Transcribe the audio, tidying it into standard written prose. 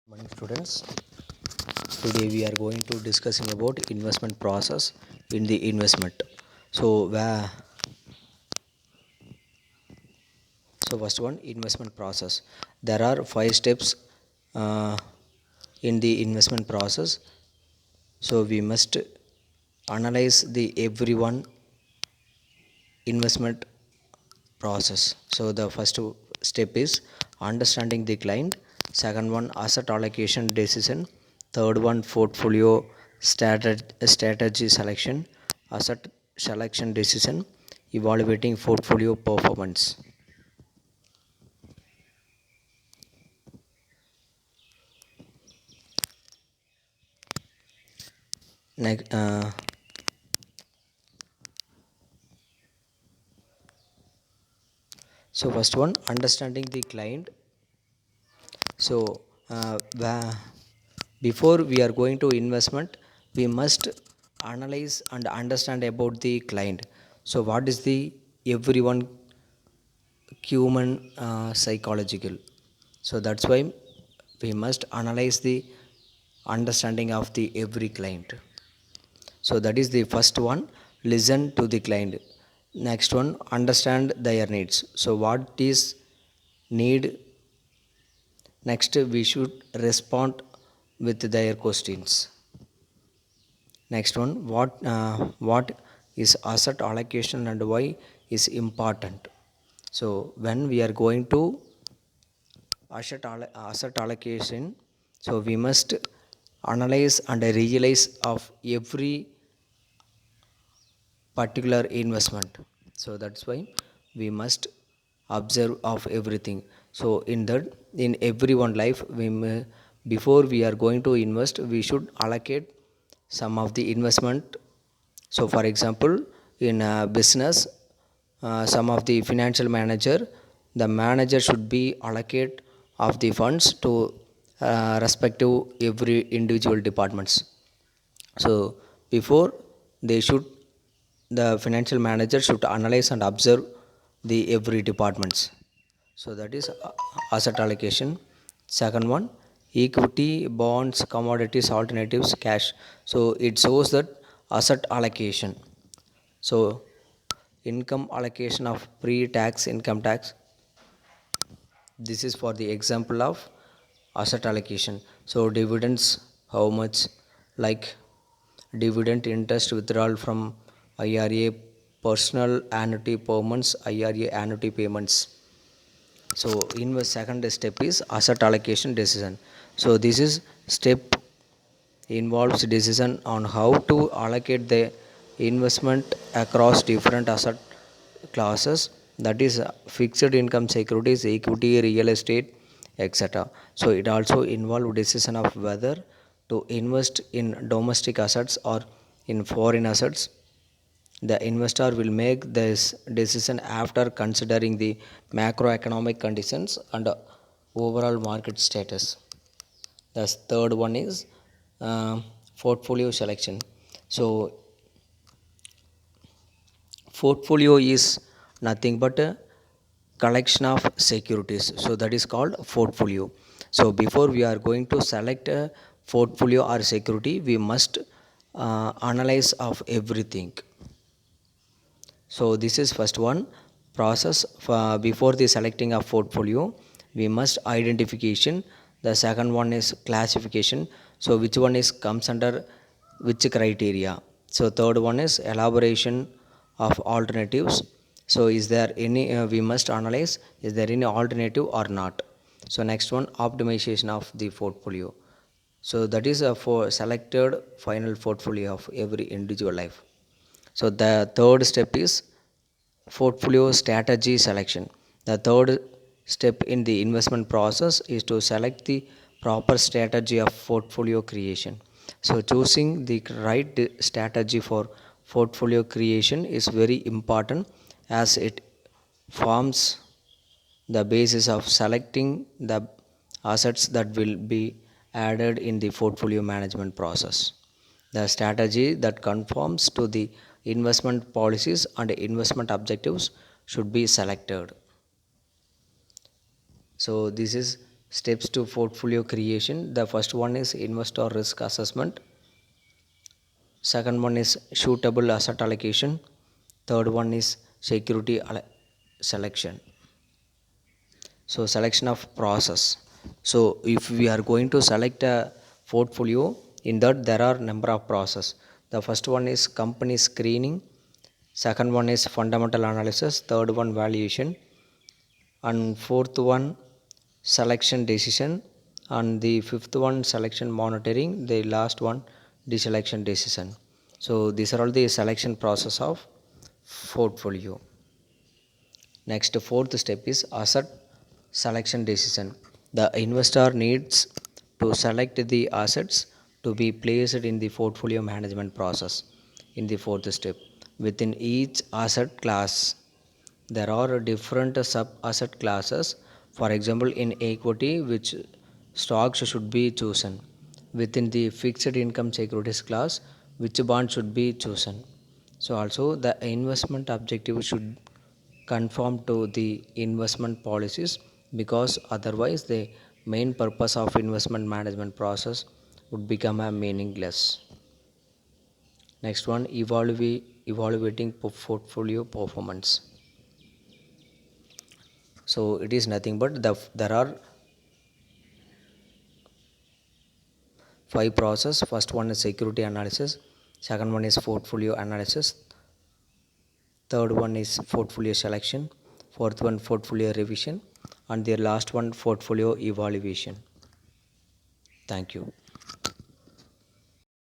Morning students. Today we are going to discussing about investment process in the investment. So where first one, investment process. There are 5 steps uh, in the investment process. So we must analyze the everyone investment process. So the first step is understanding the client. Second one, asset allocation decision. Third one, portfolio strategy selection. Asset selection decision. Evaluating portfolio performance. Next, so first one, understanding the client. So before we are going to investment, we must analyze and understand about the client. So what is the everyone human psychological? So that's why we must analyze the understanding of the every client. So that is the first one, listen to the client. Next one, understand their needs. So what is need? Next, we should respond with their questions. Next one, what is asset allocation and why is important? So when we are going to asset allocation, so we must analyze and realize of every particular investment. So that's why we must observe of everything. So in everyone life, before we are going to invest, we should allocate some of the investment. So for example, in a business, some of the financial manager, the manager should be allocate of the funds to respective every individual departments. So before they should, the financial manager should analyze and observe the every departments. So that is asset allocation. Second one, equity, bonds, commodities, alternatives, cash. So it shows that asset allocation. So income allocation of pre-tax income tax, this is for the example of asset allocation. So dividends, how much, like dividend interest withdrawal from IRA, personal annuity payments, IRA annuity payments. So in the second step is asset allocation decision. So this is step involves decision on how to allocate the investment across different asset classes, that is fixed income securities, equity, real estate, etc. So it also involves decision of whether to invest in domestic assets or in foreign assets. The investor will make this decision after considering the macroeconomic conditions and overall market status. The third one is uh, portfolio selection. So portfolio is nothing but a collection of securities. So that is called portfolio. So before we are going to select a portfolio or security, we must analyze of everything. So this is first one process. Before the selecting of portfolio, we must identification. The second one is classification. So which one is comes under which criteria? So third one is elaboration of alternatives. So is there any we must analyze, is there any alternative or not? So next one, optimization of the portfolio. So that is for selected final portfolio of every individual life. So the third step is portfolio strategy selection. The third step in the investment process is to select the proper strategy of portfolio creation. So choosing the right strategy for portfolio creation is very important, as it forms the basis of selecting the assets that will be added in the portfolio management process. The strategy that conforms to the investment policies and investment objectives should be selected. So this is Steps to portfolio creation. The first one is investor risk assessment. Second one is suitable asset allocation. Third one is selection. So selection of process. So if we are going to select a portfolio, in that there are number of process. The first one is company screening. Second one is fundamental analysis. Third one valuation. And fourth one selection decision. And the fifth one selection monitoring. The last one deselection decision. So these are all the selection process of portfolio. Next, fourth step is asset selection decision. The investor needs to select the assets to be placed in the portfolio management process. In the fourth step, within each asset class, there are different sub asset classes. For example, in equity, which stocks should be chosen. Within the fixed income securities class, which bond should be chosen. So also the investment objective should conform to the investment policies, because otherwise the main purpose of investment management process would become a meaningless. Next one, evaluating portfolio performance. So it is nothing but there are five process. First one is security analysis, second one is portfolio analysis, third one is portfolio selection, fourth one portfolio revision, and the last one portfolio evaluation. Thank you.